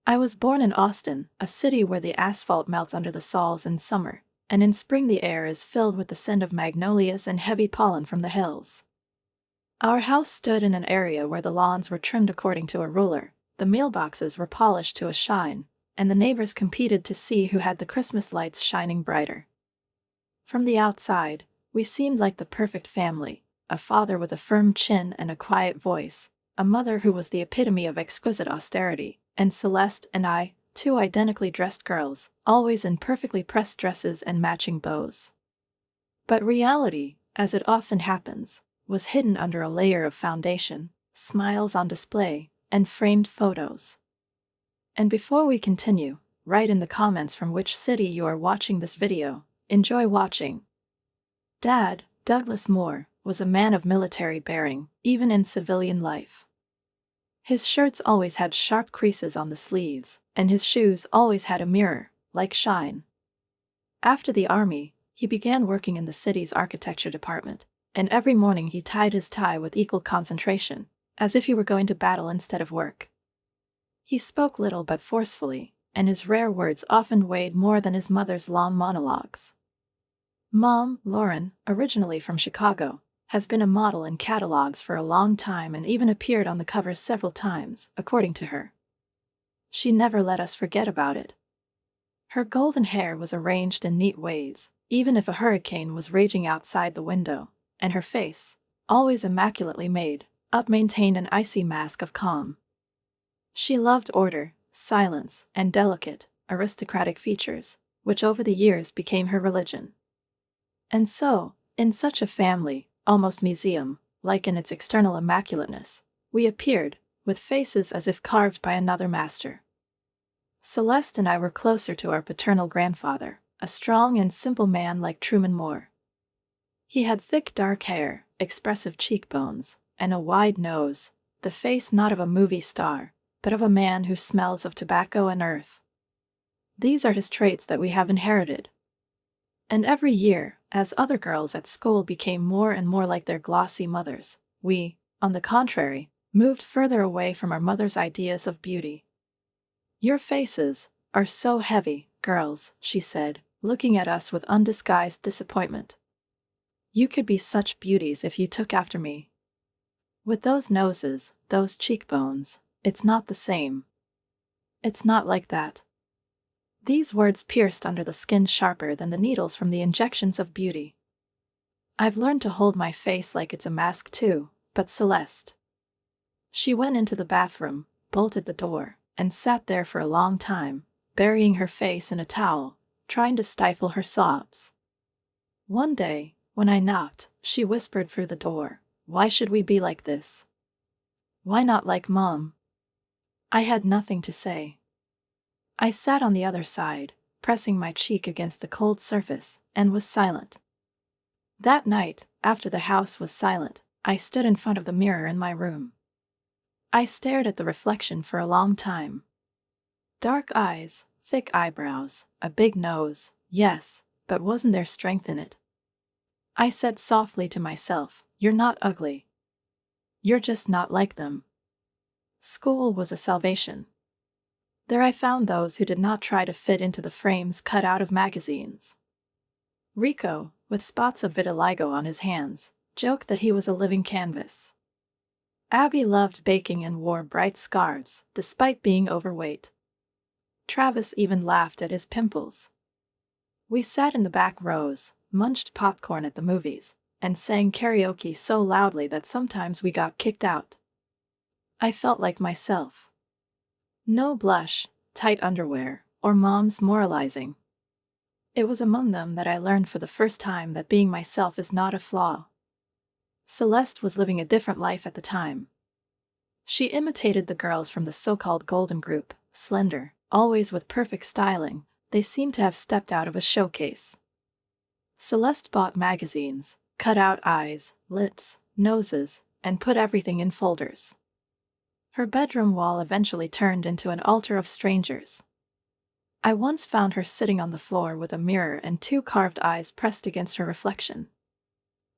I was born in Austin, a city where the asphalt melts under the soles in summer, and in spring the air is filled with the scent of magnolias and heavy pollen from the hills. Our house stood in an area where the lawns were trimmed according to a ruler, the mailboxes were polished to a shine, and the neighbors competed to see who had the Christmas lights shining brighter. From the outside, we seemed like the perfect family, a father with a firm chin and a quiet voice, a mother who was the epitome of exquisite austerity, and Celeste and I, two identically dressed girls, always in perfectly pressed dresses and matching bows. But reality, as it often happens, was hidden under a layer of foundation, smiles on display, and framed photos. And before we continue, write in the comments from which city you are watching this video. Enjoy watching. Dad, Douglas Moore, was a man of military bearing, even in civilian life. His shirts always had sharp creases on the sleeves, and his shoes always had a mirror-like shine. After the army, he began working in the city's architecture department, and every morning he tied his tie with equal concentration, as if he were going to battle instead of work. He spoke little but forcefully, and his rare words often weighed more than his mother's long monologues. Mom, Lauren, originally from Chicago, has been a model in catalogs for a long time and even appeared on the covers several times, according to her. She never let us forget about it. Her golden hair was arranged in neat ways, even if a hurricane was raging outside the window, and her face, always immaculately made up, maintained an icy mask of calm. She loved order, silence, and delicate, aristocratic features, which over the years became her religion. And so, in such a family, almost museum-like in its external immaculateness, we appeared, with faces as if carved by another master. Celeste and I were closer to our paternal grandfather, a strong and simple man like Truman Moore. He had thick dark hair, expressive cheekbones, and a wide nose, the face not of a movie star, but of a man who smells of tobacco and earth. These are his traits that we have inherited. And every year, as other girls at school became more and more like their glossy mothers, we, on the contrary, moved further away from our mother's ideas of beauty. "Your faces are so heavy, girls," she said, looking at us with undisguised disappointment. "You could be such beauties if you took after me. With those noses, those cheekbones, it's not the same. It's not like that." These words pierced under the skin sharper than the needles from the injections of beauty. I've learned to hold my face like it's a mask too, but Celeste. She went into the bathroom, bolted the door, and sat there for a long time, burying her face in a towel, trying to stifle her sobs. One day, when I knocked, she whispered through the door, "Why should we be like this? Why not like Mom?" I had nothing to say. I sat on the other side, pressing my cheek against the cold surface, and was silent. That night, after the house was silent, I stood in front of the mirror in my room. I stared at the reflection for a long time. Dark eyes, thick eyebrows, a big nose, yes, but wasn't there strength in it? I said softly to myself, "You're not ugly. You're just not like them." School was a salvation. There I found those who did not try to fit into the frames cut out of magazines. Rico, with spots of vitiligo on his hands, joked that he was a living canvas. Abby loved baking and wore bright scarves, despite being overweight. Travis even laughed at his pimples. We sat in the back rows, munched popcorn at the movies, and sang karaoke so loudly that sometimes we got kicked out. I felt like myself. No blush, tight underwear, or Mom's moralizing. It was among them that I learned for the first time that being myself is not a flaw. Celeste was living a different life at the time. She imitated the girls from the so-called Golden Group, slender, always with perfect styling. They seemed to have stepped out of a showcase. Celeste bought magazines, cut out eyes, lips, noses, and put everything in folders. Her bedroom wall eventually turned into an altar of strangers. I once found her sitting on the floor with a mirror and two carved eyes pressed against her reflection.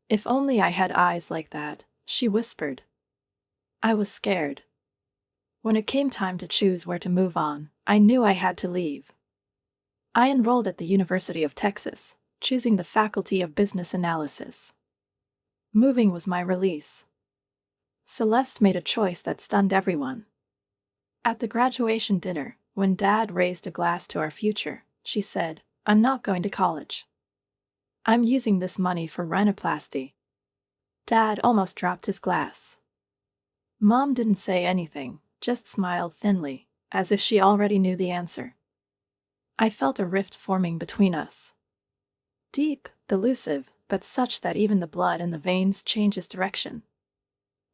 "If only I had eyes like that," she whispered. I was scared. When it came time to choose where to move on, I knew I had to leave. I enrolled at the University of Texas, choosing the Faculty of Business Analysis. Moving was my release. Celeste made a choice that stunned everyone. At the graduation dinner, when Dad raised a glass to our future, she said, "I'm not going to college. I'm using this money for rhinoplasty." Dad almost dropped his glass. Mom didn't say anything, just smiled thinly, as if she already knew the answer. I felt a rift forming between us. Deep, elusive, but such that even the blood in the veins changes direction.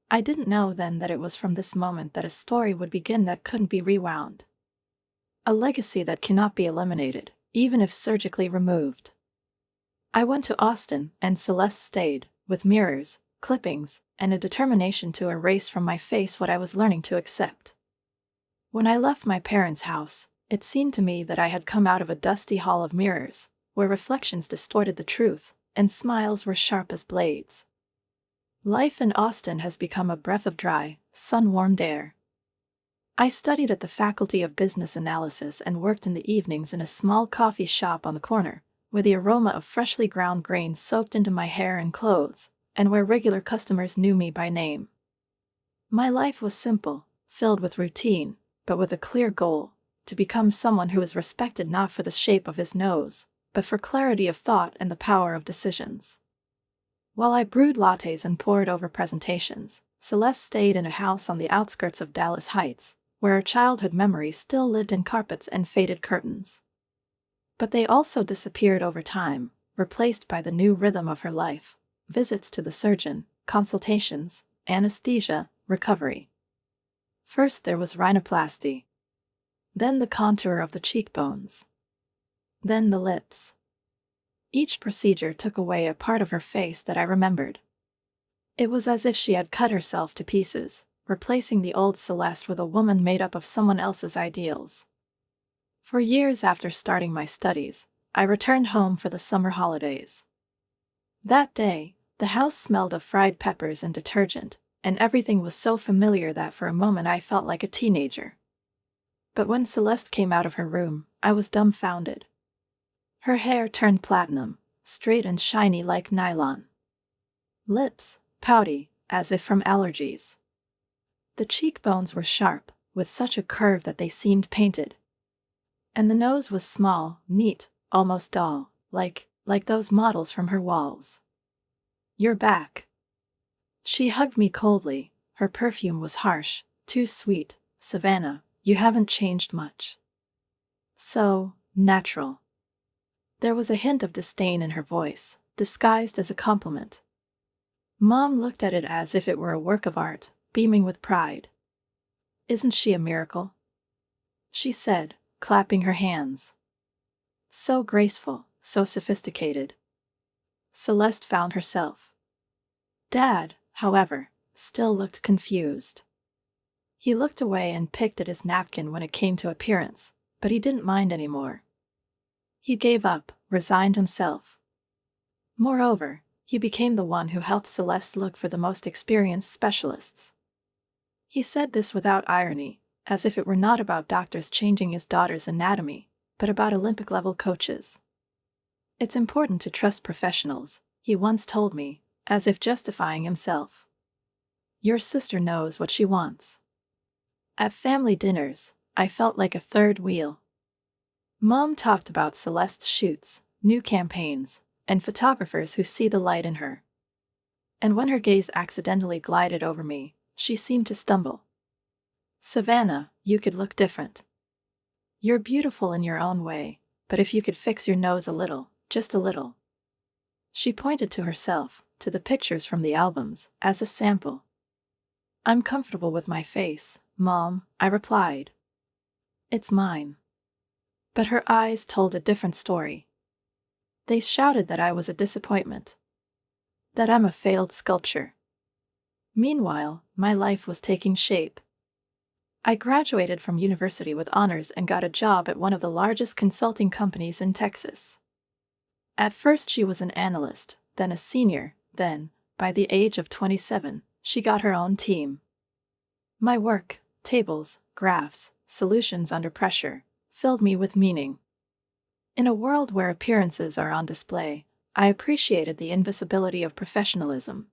I didn't know then that it was from this moment that a story would begin that couldn't be rewound. A legacy that cannot be eliminated, even if surgically removed. I went to Austin, and Celeste stayed, with mirrors, clippings, and a determination to erase from my face what I was learning to accept. When I left my parents' house, it seemed to me that I had come out of a dusty hall of mirrors, where reflections distorted the truth, and smiles were sharp as blades. Life in Austin has become a breath of dry, sun-warmed air. I studied at the Faculty of Business Analysis and worked in the evenings in a small coffee shop on the corner, where the aroma of freshly ground grain soaked into my hair and clothes, and where regular customers knew me by name. My life was simple, filled with routine, but with a clear goal: to become someone who is respected not for the shape of his nose, but for clarity of thought and the power of decisions. While I brewed lattes and pored over presentations, Celeste stayed in a house on the outskirts of Dallas Heights, where her childhood memories still lived in carpets and faded curtains. But they also disappeared over time, replaced by the new rhythm of her life: visits to the surgeon, consultations, anesthesia, recovery. First there was rhinoplasty. Then the contour of the cheekbones. Then the lips. Each procedure took away a part of her face that I remembered. It was as if she had cut herself to pieces, replacing the old Celeste with a woman made up of someone else's ideals. For years after starting my studies, I returned home for the summer holidays. That day, the house smelled of fried peppers and detergent, and everything was so familiar that for a moment I felt like a teenager. But when Celeste came out of her room, I was dumbfounded. Her hair turned platinum, straight and shiny like nylon. Lips, pouty, as if from allergies. The cheekbones were sharp, with such a curve that they seemed painted. And the nose was small, neat, almost doll, like those models from her walls. "You're back." She hugged me coldly. Her perfume was harsh, too sweet. "Savannah, you haven't changed much. So natural." There was a hint of disdain in her voice, disguised as a compliment. Mom looked at it as if it were a work of art, beaming with pride. "Isn't she a miracle?" she said, clapping her hands. "So graceful, so sophisticated." Celeste found herself. Dad, however, still looked confused. He looked away and picked at his napkin when it came to appearance, but he didn't mind anymore. He gave up, resigned himself. Moreover, he became the one who helped Celeste look for the most experienced specialists. He said this without irony, as if it were not about doctors changing his daughter's anatomy, but about Olympic-level coaches. "It's important to trust professionals," he once told me, as if justifying himself. "Your sister knows what she wants." At family dinners, I felt like a third wheel. Mom talked about Celeste's shoots, new campaigns, and photographers who see the light in her. And when her gaze accidentally glided over me, she seemed to stumble. "Savannah, you could look different. You're beautiful in your own way, but if you could fix your nose a little, just a little." She pointed to herself, to the pictures from the albums, as a sample. "I'm comfortable with my face, Mom," I replied. "It's mine." But her eyes told a different story. They shouted that I was a disappointment. That I'm a failed sculpture. Meanwhile, my life was taking shape. I graduated from university with honors and got a job at one of the largest consulting companies in Texas. At first she was an analyst, then a senior, then, by the age of 27, she got her own team. My work, Tables, graphs, solutions under pressure filled me with meaning. In a world where appearances are on display, I appreciated the invisibility of professionalism.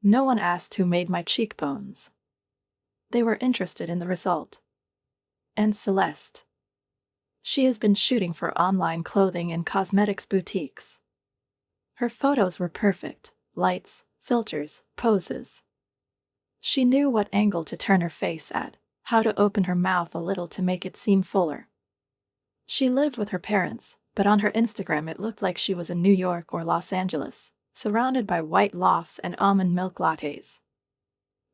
No one asked who made my cheekbones. They were interested in the result. And Celeste. She has been shooting for online clothing and cosmetics boutiques. Her photos were perfect: lights, filters, poses. She knew what angle to turn her face at, how to open her mouth a little to make it seem fuller. She lived with her parents, but on her Instagram it looked like she was in New York or Los Angeles, surrounded by white lofts and almond milk lattes.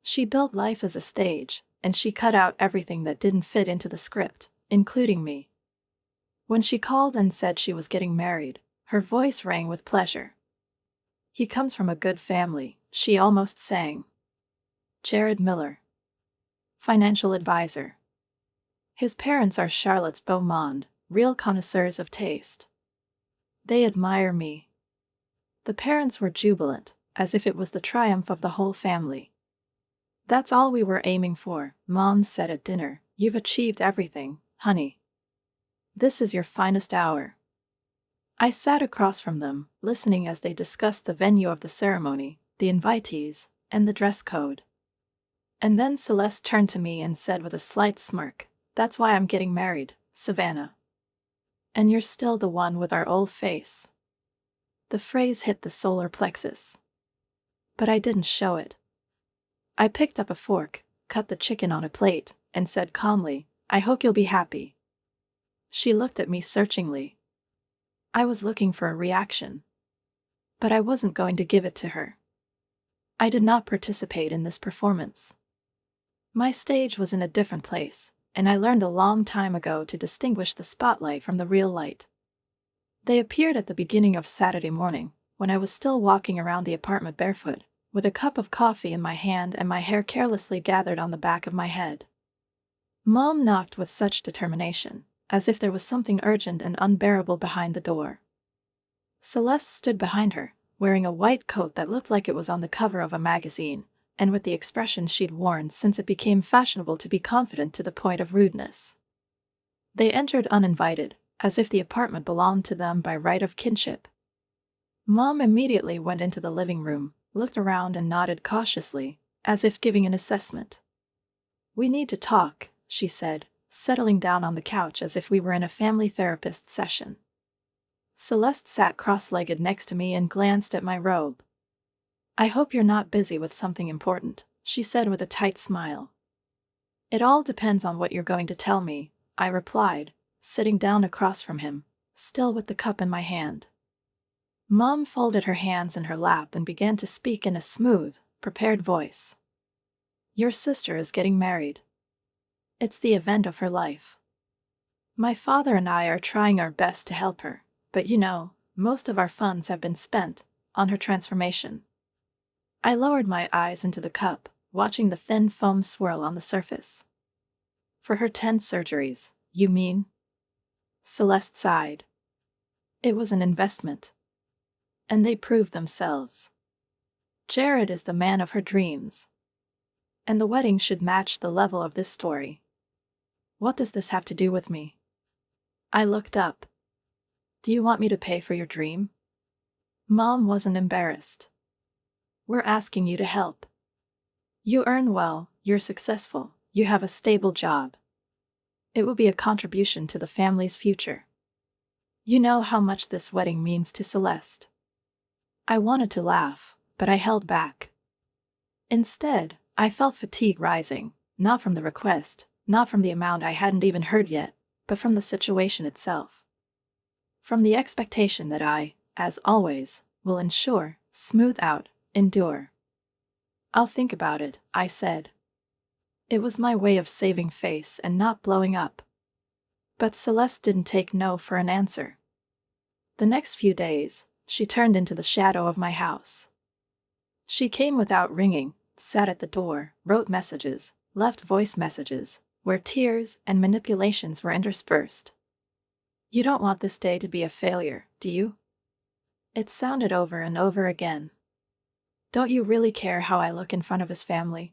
She built life as a stage, and she cut out everything that didn't fit into the script, including me. When she called and said she was getting married, her voice rang with pleasure. "He comes from a good family," she almost sang. Jared Miller, financial advisor. His parents are Charlotte's beau monde, real connoisseurs of taste. They admire me. The parents were jubilant, as if it was the triumph of the whole family. "That's all we were aiming for," Mom said at dinner. "You've achieved everything, honey. This is your finest hour." I sat across from them, listening as they discussed the venue of the ceremony, the invitees, and the dress code. And then Celeste turned to me and said with a slight smirk, "That's why I'm getting married, Savannah. And you're still the one with our old face." The phrase hit the solar plexus. But I didn't show it. I picked up a fork, cut the chicken on a plate, and said calmly, "I hope you'll be happy." She looked at me searchingly. I was looking for a reaction. But I wasn't going to give it to her. I did not participate in this performance. My stage was in a different place, and I learned a long time ago to distinguish the spotlight from the real light. They appeared at the beginning of Saturday morning, when I was still walking around the apartment barefoot, with a cup of coffee in my hand and my hair carelessly gathered on the back of my head. Mom knocked with such determination, as if there was something urgent and unbearable behind the door. Celeste stood behind her, wearing a white coat that looked like it was on the cover of a magazine, and with the expression she'd worn since it became fashionable to be confident to the point of rudeness. They entered uninvited, as if the apartment belonged to them by right of kinship. Mom immediately went into the living room, looked around and nodded cautiously, as if giving an assessment. "We need to talk," she said, settling down on the couch as if we were in a family therapist session. Celeste sat cross-legged next to me and glanced at my robe. "I hope you're not busy with something important," she said with a tight smile. "It all depends on what you're going to tell me," I replied, sitting down across from him, still with the cup in my hand. Mom folded her hands in her lap and began to speak in a smooth, prepared voice. "Your sister is getting married. It's the event of her life. My father and I are trying our best to help her, but most of our funds have been spent on her transformation." I lowered my eyes into the cup, watching the thin foam swirl on the surface. "For her 10 surgeries, you mean?" Celeste sighed. "It was an investment. And they proved themselves. Jared is the man of her dreams. And the wedding should match the level of this story. What does this have to do with me?" I looked up. "Do you want me to pay for your dream?" Mom wasn't embarrassed. "We're asking you to help. You earn well, you're successful, you have a stable job. It will be a contribution to the family's future. You know how much this wedding means to Celeste." I wanted to laugh, but I held back. Instead, I felt fatigue rising, not from the request, not from the amount I hadn't even heard yet, but from the situation itself. From the expectation that I, as always, will ensure, smooth out, endure. "I'll think about it," I said. It was my way of saving face and not blowing up. But Celeste didn't take no for an answer. The next few days, she turned into the shadow of my house. She came without ringing, sat at the door, wrote messages, left voice messages, where tears and manipulations were interspersed. "You don't want this day to be a failure, do you?" It sounded over and over again. "Don't you really care how I look in front of his family?"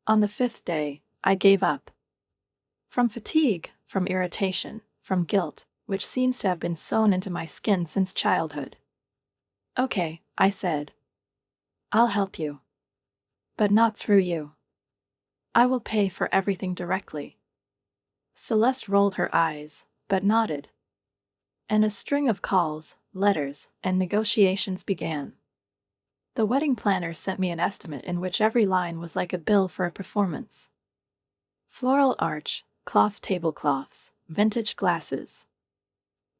On the 5th day, I gave up. From fatigue, from irritation, from guilt, which seems to have been sewn into my skin since childhood. Okay, I said. I'll help you. But not through you. I will pay for everything directly. Celeste rolled her eyes, but nodded. And a string of calls, letters, and negotiations began. The wedding planner sent me an estimate in which every line was like a bill for a performance. Floral arch, cloth tablecloths, vintage glasses.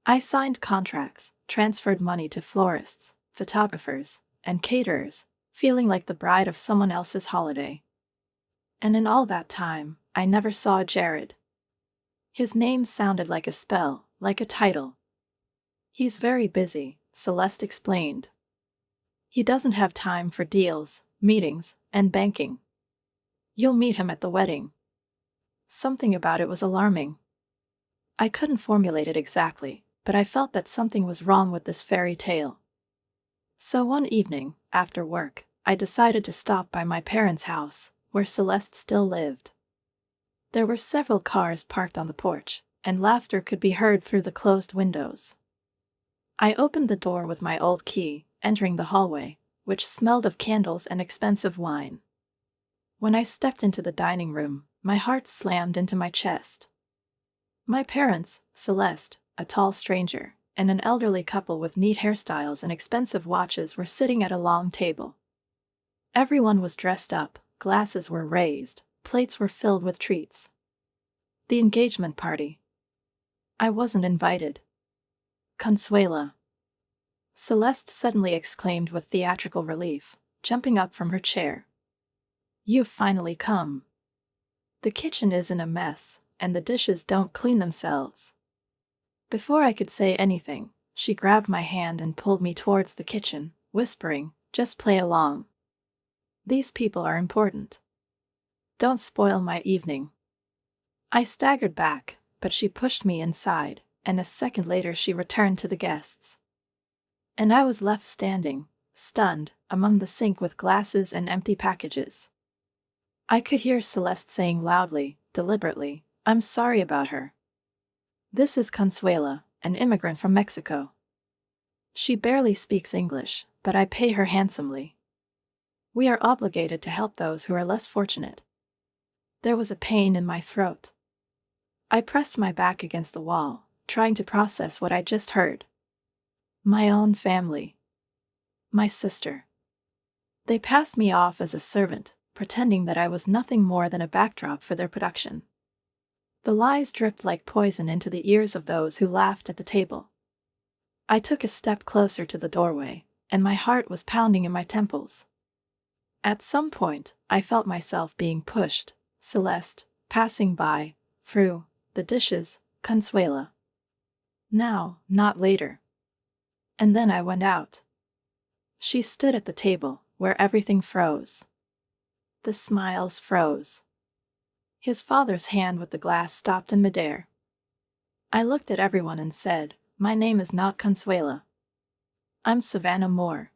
I signed contracts, transferred money to florists, photographers, and caterers, feeling like the bride of someone else's holiday. And in all that time, I never saw Jared. His name sounded like a spell, like a title. He's very busy, Celeste explained. He doesn't have time for deals, meetings, and banking. You'll meet him at the wedding. Something about it was alarming. I couldn't formulate it exactly, but I felt that something was wrong with this fairy tale. So one evening, after work, I decided to stop by my parents' house, where Celeste still lived. There were several cars parked on the porch, and laughter could be heard through the closed windows. I opened the door with my old key, entering the hallway, which smelled of candles and expensive wine. When I stepped into the dining room, my heart slammed into my chest. My parents, Celeste, a tall stranger, and an elderly couple with neat hairstyles and expensive watches were sitting at a long table. Everyone was dressed up, glasses were raised, plates were filled with treats. The engagement party. I wasn't invited. Consuela. Celeste suddenly exclaimed with theatrical relief, jumping up from her chair. You've finally come. The kitchen is in a mess, and the dishes don't clean themselves. Before I could say anything, she grabbed my hand and pulled me towards the kitchen, whispering, just play along. These people are important. Don't spoil my evening. I staggered back, but she pushed me inside, and a second later she returned to the guests. And I was left standing, stunned, among the sink with glasses and empty packages. I could hear Celeste saying loudly, deliberately, I'm sorry about her. This is Consuela, an immigrant from Mexico. She barely speaks English, but I pay her handsomely. We are obligated to help those who are less fortunate. There was a pain in my throat. I pressed my back against the wall, trying to process what I just heard. My own family. My sister. They passed me off as a servant, pretending that I was nothing more than a backdrop for their production. The lies dripped like poison into the ears of those who laughed at the table. I took a step closer to the doorway, and my heart was pounding in my temples. At some point, I felt myself being pushed, Celeste, passing by, through, the dishes, Consuela. Now, not later. And then I went out. She stood at the table, where everything froze. The smiles froze. His father's hand with the glass stopped in midair. I looked at everyone and said, my name is not Consuela. I'm Savannah Moore.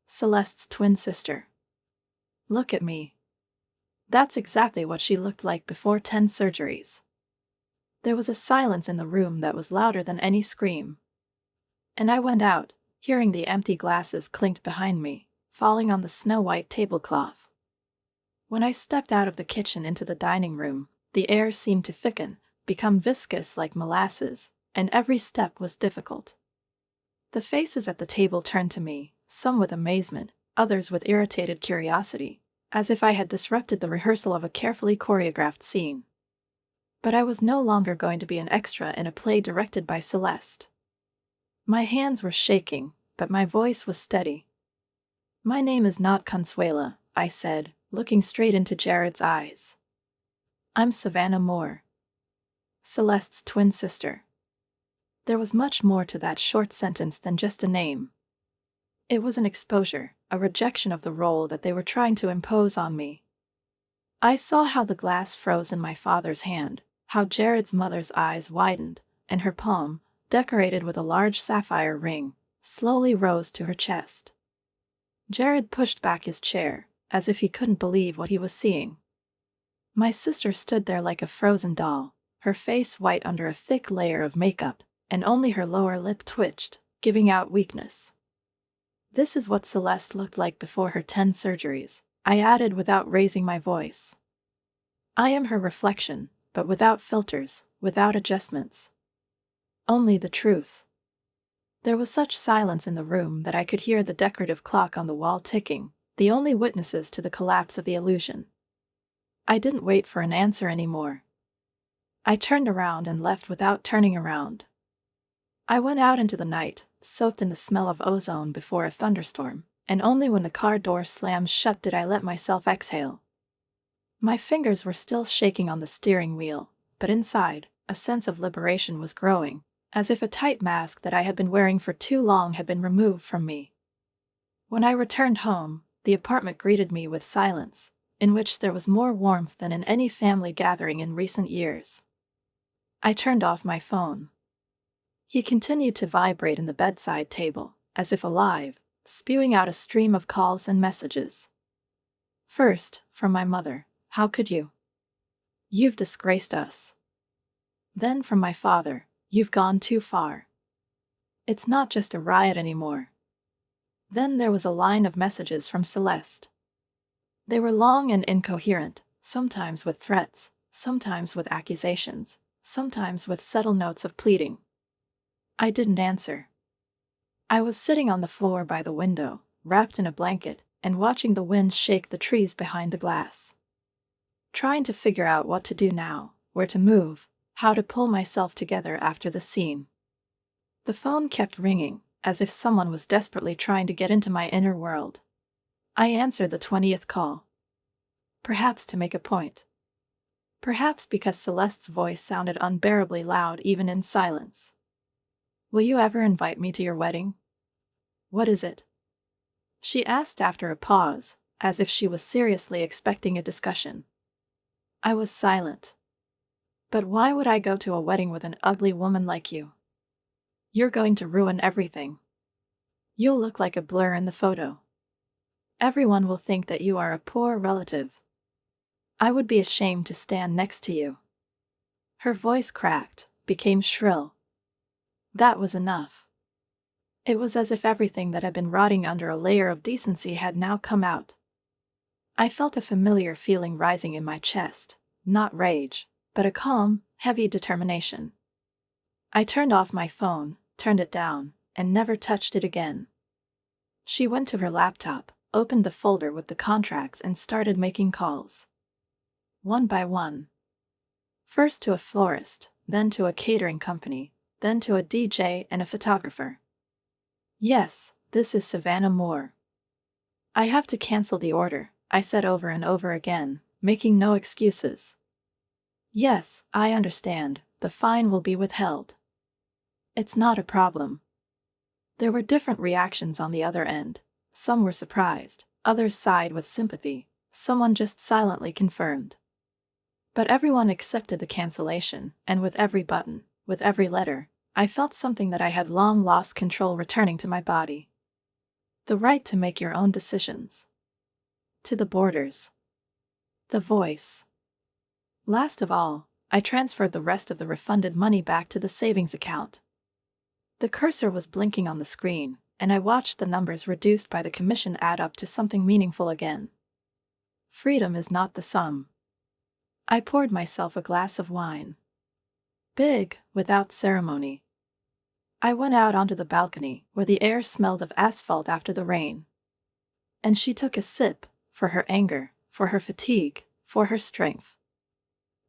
Celeste's twin sister. Look at me. That's exactly what she looked like before 10 surgeries. There was a silence in the room that was louder than any scream. And I went out, hearing the empty glasses clinked behind me, falling on the snow-white tablecloth. When I stepped out of the kitchen into the dining room, the air seemed to thicken, become viscous like molasses, and every step was difficult. The faces at the table turned to me, some with amazement, others with irritated curiosity, as if I had disrupted the rehearsal of a carefully choreographed scene. But I was no longer going to be an extra in a play directed by Celeste. My hands were shaking, but my voice was steady. My name is not Consuela, I said, looking straight into Jared's eyes. I'm Savannah Moore. Celeste's twin sister. There was much more to that short sentence than just a name. It was an exposure, a rejection of the role that they were trying to impose on me. I saw how the glass froze in my father's hand, how Jared's mother's eyes widened, and her palm, decorated with a large sapphire ring, slowly rose to her chest. Jared pushed back his chair, as if he couldn't believe what he was seeing. My sister stood there like a frozen doll, her face white under a thick layer of makeup, and only her lower lip twitched, giving out weakness. This is what Celeste looked like before her 10 surgeries, I added without raising my voice. I am her reflection, but without filters, without adjustments. Only the truth. There was such silence in the room that I could hear the decorative clock on the wall ticking, the only witnesses to the collapse of the illusion. I didn't wait for an answer anymore. I turned around and left without turning around. I went out into the night, soaked in the smell of ozone before a thunderstorm, and only when the car door slammed shut did I let myself exhale. My fingers were still shaking on the steering wheel, but inside, a sense of liberation was growing, as if a tight mask that I had been wearing for too long had been removed from me. When I returned home, the apartment greeted me with silence, in which there was more warmth than in any family gathering in recent years. I turned off my phone. He continued to vibrate in the bedside table, as if alive, spewing out a stream of calls and messages. First, from my mother, "How could you? You've disgraced us." Then from my father, "You've gone too far. It's not just a riot anymore." Then there was a line of messages from Celeste. They were long and incoherent, sometimes with threats, sometimes with accusations, sometimes with subtle notes of pleading. I didn't answer. I was sitting on the floor by the window, wrapped in a blanket, and watching the wind shake the trees behind the glass. Trying to figure out what to do now, where to move, how to pull myself together after the scene. The phone kept ringing, as if someone was desperately trying to get into my inner world. I answered the 20th call. Perhaps to make a point. Perhaps because Celeste's voice sounded unbearably loud even in silence. "Will you ever invite me to your wedding?" "What is it?" she asked after a pause, as if she was seriously expecting a discussion. I was silent. "But why would I go to a wedding with an ugly woman like you? You're going to ruin everything. You'll look like a blur in the photo. Everyone will think that you are a poor relative. I would be ashamed to stand next to you." Her voice cracked, became shrill. That was enough. It was as if everything that had been rotting under a layer of decency had now come out. I felt a familiar feeling rising in my chest, not rage, but a calm, heavy determination. I turned off my phone, turned it down, and never touched it again. She went to her laptop, opened the folder with the contracts and started making calls. One by one. First to a florist, then to a catering company, then to a DJ and a photographer. "Yes, this is Savannah Moore." "I have to cancel the order," I said over and over again, making no excuses. "Yes, I understand, the fine will be withheld." "It's not a problem." There were different reactions on the other end. Some were surprised, others sighed with sympathy, someone just silently confirmed. But everyone accepted the cancellation, and with every button, with every letter, I felt something that I had long lost control returning to my body. The right to make your own decisions. To the borders. The voice. Last of all, I transferred the rest of the refunded money back to the savings account. The cursor was blinking on the screen, and I watched the numbers reduced by the commission add up to something meaningful again. Freedom is not the sum. I poured myself a glass of wine. Big, without ceremony. I went out onto the balcony, where the air smelled of asphalt after the rain. And she took a sip, for her anger, for her fatigue, for her strength.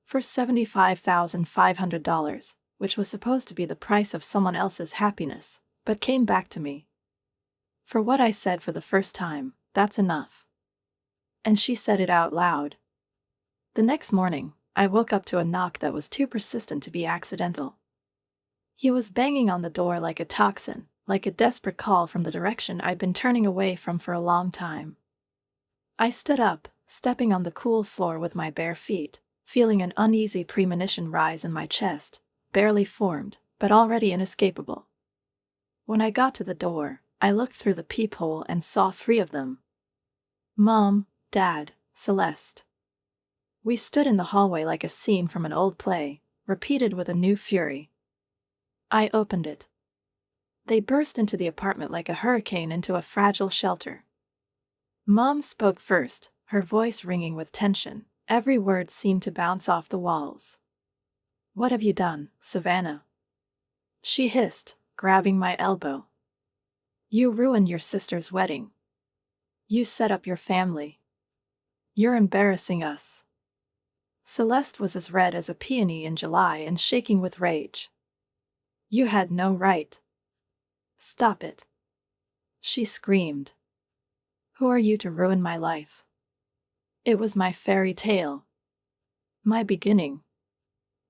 For $75,500, which was supposed to be the price of someone else's happiness, but came back to me. For what I said for the first time, that's enough. And she said it out loud. The next morning, I woke up to a knock that was too persistent to be accidental. He was banging on the door like a tocsin, like a desperate call from the direction I'd been turning away from for a long time. I stood up, stepping on the cool floor with my bare feet, feeling an uneasy premonition rise in my chest, barely formed, but already inescapable. When I got to the door, I looked through the peephole and saw 3 of them. Mom, Dad, Celeste. We stood in the hallway like a scene from an old play, repeated with a new fury. I opened it. They burst into the apartment like a hurricane into a fragile shelter. Mom spoke first, her voice ringing with tension. Every word seemed to bounce off the walls. "What have you done, Savannah?" she hissed, grabbing my elbow. "You ruined your sister's wedding. You set up your family. You're embarrassing us." Celeste was as red as a peony in July and shaking with rage. "You had no right." "Stop it," she screamed. "Who are you to ruin my life? It was my fairy tale. My beginning."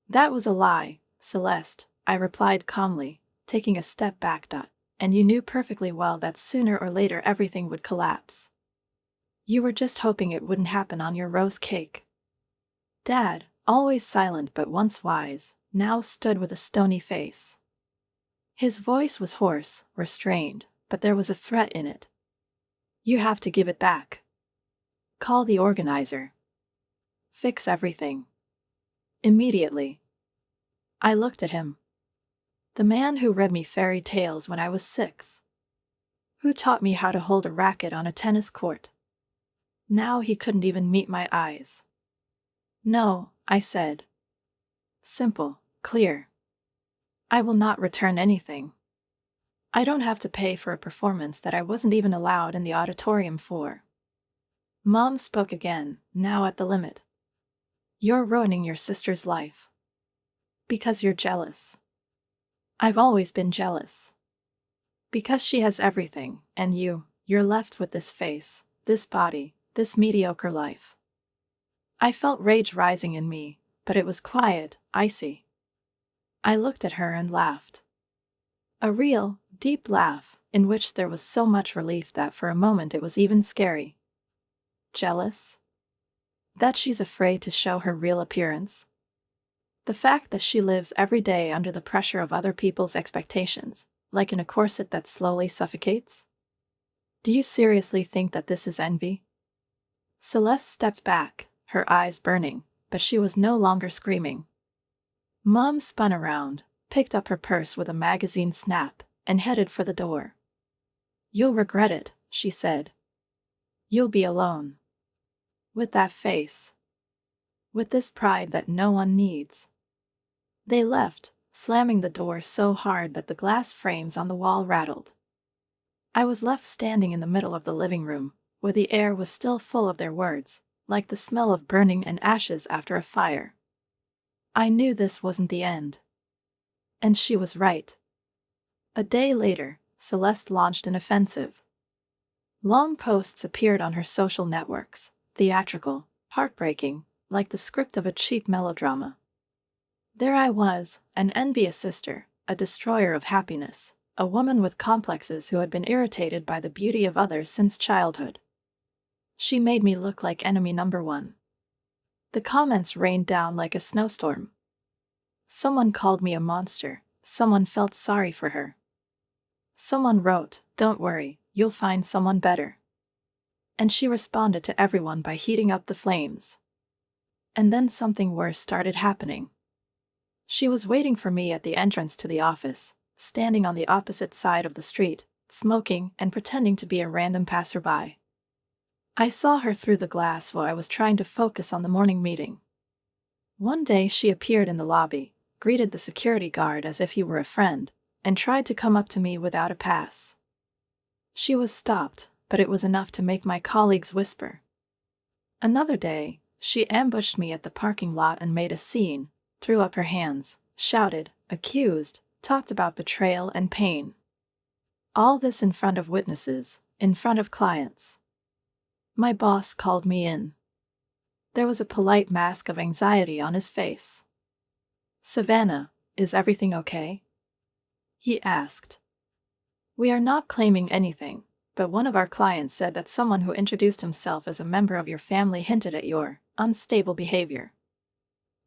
"That was a lie, Celeste," I replied calmly, taking a step back. "And you knew perfectly well that sooner or later everything would collapse. You were just hoping it wouldn't happen on your rose cake." Dad, always silent but once wise, now stood with a stony face. His voice was hoarse, restrained, but there was a threat in it. "You have to give it back. Call the organizer. Fix everything. Immediately." I looked at him. The man who read me fairy tales when I was 6. Who taught me how to hold a racket on a tennis court. Now he couldn't even meet my eyes. "No," I said. Simple, clear. "I will not return anything. I don't have to pay for a performance that I wasn't even allowed in the auditorium for." Mom spoke again, now at the limit. "You're ruining your sister's life. Because you're jealous. I've always been jealous. Because she has everything, and you're left with this face, this body, this mediocre life." I felt rage rising in me, but it was quiet, icy. I looked at her and laughed. A real, deep laugh, in which there was so much relief that for a moment it was even scary. Jealous? That she's afraid to show her real appearance? The fact that she lives every day under the pressure of other people's expectations, like in a corset that slowly suffocates? Do you seriously think that this is envy? Celeste stepped back, her eyes burning, but she was no longer screaming. Mom spun around, picked up her purse with a magazine snap, and headed for the door. "You'll regret it," she said. "You'll be alone. With that face. With this pride that no one needs." They left, slamming the door so hard that the glass frames on the wall rattled. I was left standing in the middle of the living room, where the air was still full of their words, like the smell of burning and ashes after a fire. I knew this wasn't the end. And she was right. A day later, Celeste launched an offensive. Long posts appeared on her social networks, theatrical, heartbreaking, like the script of a cheap melodrama. There I was, an envious sister, a destroyer of happiness, a woman with complexes who had been irritated by the beauty of others since childhood. She made me look like enemy number one. The comments rained down like a snowstorm. Someone called me a monster, someone felt sorry for her. Someone wrote, "Don't worry, you'll find someone better." And she responded to everyone by heating up the flames. And then something worse started happening. She was waiting for me at the entrance to the office, standing on the opposite side of the street, smoking and pretending to be a random passerby. I saw her through the glass while I was trying to focus on the morning meeting. One day she appeared in the lobby, greeted the security guard as if he were a friend, and tried to come up to me without a pass. She was stopped, but it was enough to make my colleagues whisper. Another day, she ambushed me at the parking lot and made a scene, threw up her hands, shouted, accused, talked about betrayal and pain. All this in front of witnesses, in front of clients. My boss called me in. There was a polite mask of anxiety on his face. "Savannah, is everything okay?" he asked. "We are not claiming anything, but one of our clients said that someone who introduced himself as a member of your family hinted at your unstable behavior."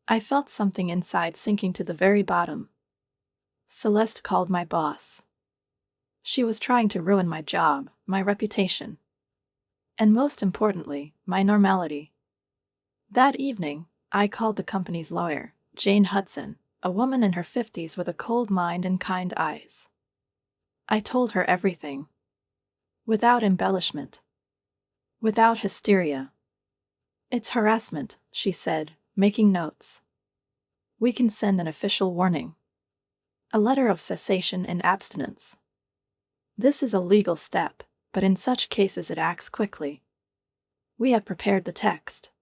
I felt something inside sinking to the very bottom. Celeste called my boss. She was trying to ruin my job, my reputation. And most importantly, my normality. That evening, I called the company's lawyer, Jane Hudson, a woman in her 50s with a cold mind and kind eyes. I told her everything. Without embellishment. Without hysteria. "It's harassment," she said, making notes. "We can send an official warning. A letter of cessation and abstinence. This is a legal step, but in such cases it acts quickly. We have prepared the text.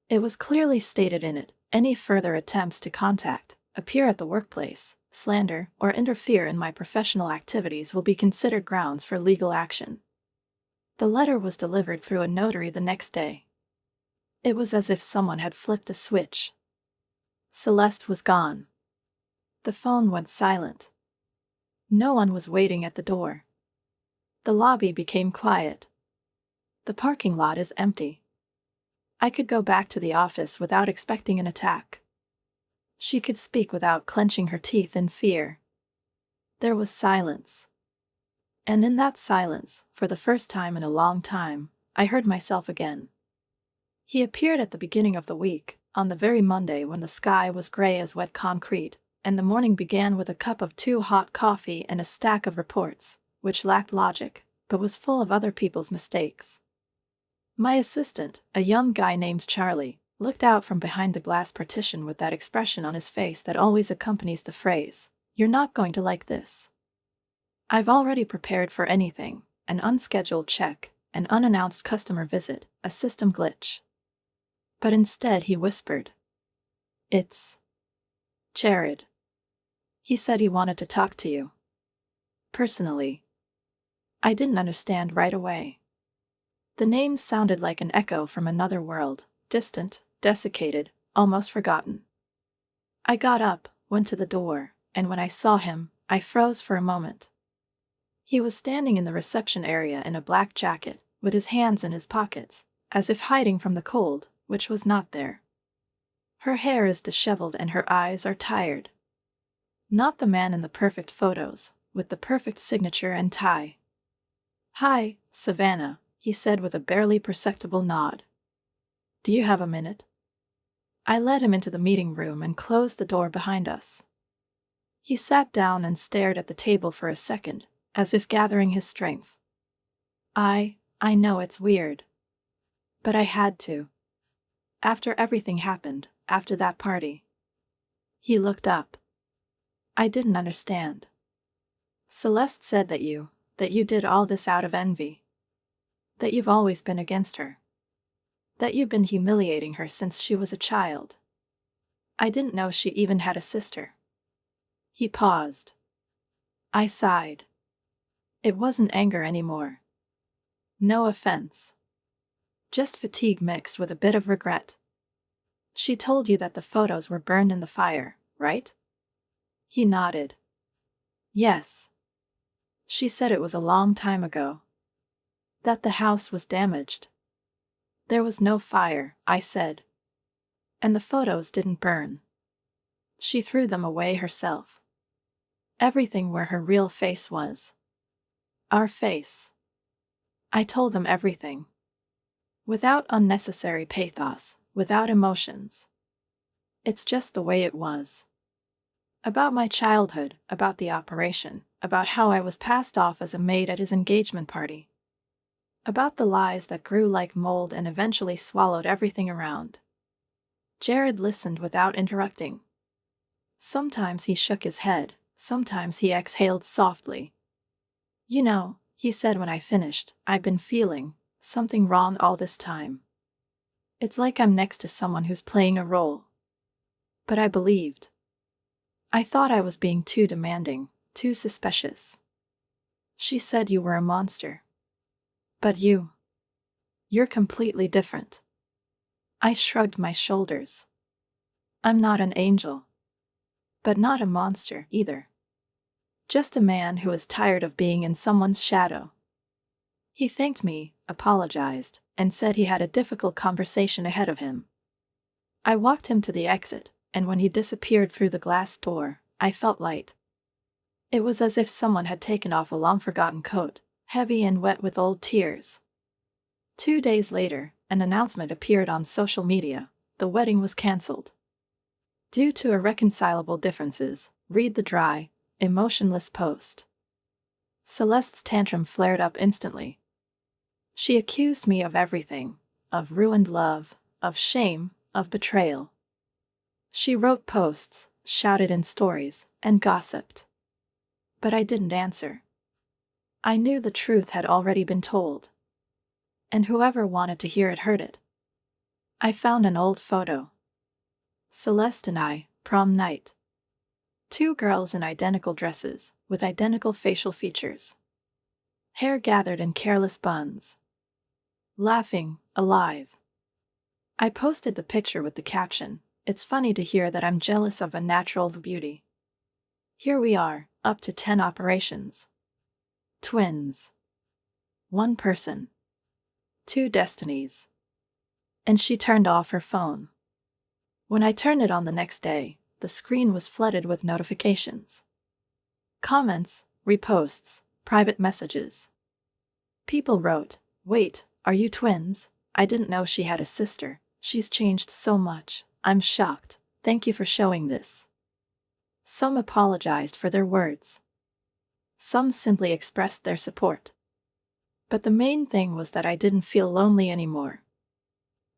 It was clearly stated in it, any further attempts to contact, appear at the workplace, slander, or interfere in my professional activities will be considered grounds for legal action." The letter was delivered through a notary the next day. It was as if someone had flipped a switch. Celeste was gone. The phone went silent. No one was waiting at the door. The lobby became quiet. The parking lot is empty. I could go back to the office without expecting an attack. She could speak without clenching her teeth in fear. There was silence. And in that silence, for the first time in a long time, I heard myself again. He appeared at the beginning of the week, on the very Monday when the sky was gray as wet concrete, and the morning began with a cup of too hot coffee and a stack of reports, which lacked logic, but was full of other people's mistakes. My assistant, a young guy named Charlie, looked out from behind the glass partition with that expression on his face that always accompanies the phrase, "You're not going to like this." I've already prepared for anything: an unscheduled check, an unannounced customer visit, a system glitch. But instead he whispered, "It's Jared. He said he wanted to talk to you. Personally." I didn't understand right away. The name sounded like an echo from another world, distant, desiccated, almost forgotten. I got up, went to the door, and when I saw him, I froze for a moment. He was standing in the reception area in a black jacket, with his hands in his pockets, as if hiding from the cold, which was not there. Her hair is disheveled and her eyes are tired. Not the man in the perfect photos, with the perfect signature and tie. "Hi, Savannah," he said with a barely perceptible nod. "Do you have a minute?" I led him into the meeting room and closed the door behind us. He sat down and stared at the table for a second, as if gathering his strength. I know it's weird. But I had to. After everything happened, after that party. He looked up. I didn't understand. "Celeste said that you did all this out of envy. That you've always been against her. That you've been humiliating her since she was a child. I didn't know she even had a sister." He paused. I sighed. It wasn't anger anymore. No offense. Just fatigue mixed with a bit of regret. "She told you that the photos were burned in the fire, right?" He nodded. "Yes. She said it was a long time ago. That the house was damaged." "There was no fire," I said. "And the photos didn't burn. She threw them away herself. Everything where her real face was. Our face." I told him everything. Without unnecessary pathos, without emotions. It's just the way it was. About my childhood, about the operation, about how I was passed off as a maid at his engagement party. About the lies that grew like mold and eventually swallowed everything around. Jared listened without interrupting. Sometimes he shook his head, sometimes he exhaled softly. "You know," he said when I finished, "I've been feeling something wrong all this time. It's like I'm next to someone who's playing a role." But I believed. I thought I was being too demanding, too suspicious. "She said you were a monster. But you're completely different." I shrugged my shoulders. "I'm not an angel. But not a monster either. Just a man who is tired of being in someone's shadow." He thanked me, apologized, and said he had a difficult conversation ahead of him. I walked him to the exit, and when he disappeared through the glass door, I felt light. It was as if someone had taken off a long-forgotten coat, heavy and wet with old tears. 2 days later, an announcement appeared on social media. The wedding was cancelled. Due to irreconcilable differences, read the dry, emotionless post. Celeste's tantrum flared up instantly. She accused me of everything, of ruined love, of shame, of betrayal. She wrote posts, shouted in stories, and gossiped. But I didn't answer. I knew the truth had already been told. And whoever wanted to hear it heard it. I found an old photo. Celeste and I, prom night. 2 girls in identical dresses, with identical facial features. Hair gathered in careless buns. Laughing, alive. I posted the picture with the caption, "It's funny to hear that I'm jealous of a natural beauty." Here we are, up to 10 operations. Twins. 1 person. 2 destinies. And she turned off her phone. When I turned it on the next day, the screen was flooded with notifications. Comments, reposts, private messages. People wrote, "Wait, are you twins? I didn't know she had a sister. She's changed so much. I'm shocked. Thank you for showing this." Some apologized for their words. Some simply expressed their support. But the main thing was that I didn't feel lonely anymore.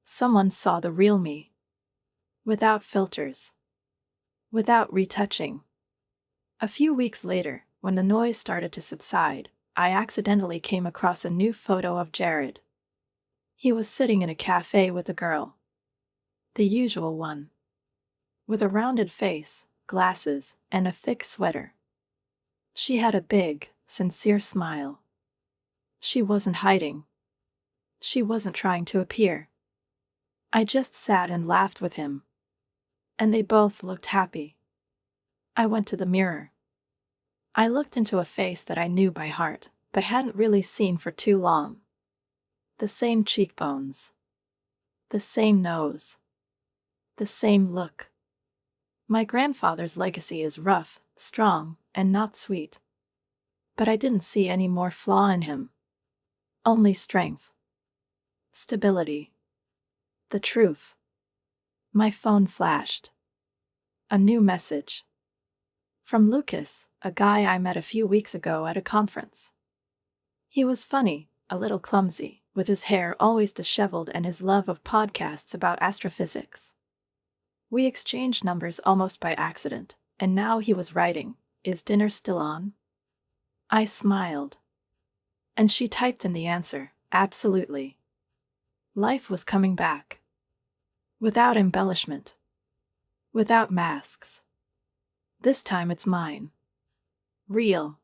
Someone saw the real me. Without filters. Without retouching. A few weeks later, when the noise started to subside, I accidentally came across a new photo of Jared. He was sitting in a cafe with a girl. The usual one. With a rounded face, glasses, and a thick sweater. She had a big, sincere smile. She wasn't hiding. She wasn't trying to appear. I just sat and laughed with him. And they both looked happy. I went to the mirror. I looked into a face that I knew by heart, but hadn't really seen for too long. The same cheekbones. The same nose. The same look. My grandfather's legacy is rough, strong, and not sweet. But I didn't see any more flaw in him. Only strength. Stability. The truth. My phone flashed. A new message. From Lucas, a guy I met a few weeks ago at a conference. He was funny, a little clumsy, with his hair always disheveled and his love of podcasts about astrophysics. We exchanged numbers almost by accident, and now he was writing, "Is dinner still on?" I smiled. And she typed in the answer, "Absolutely." Life was coming back. Without embellishment. Without masks. This time it's mine. Real.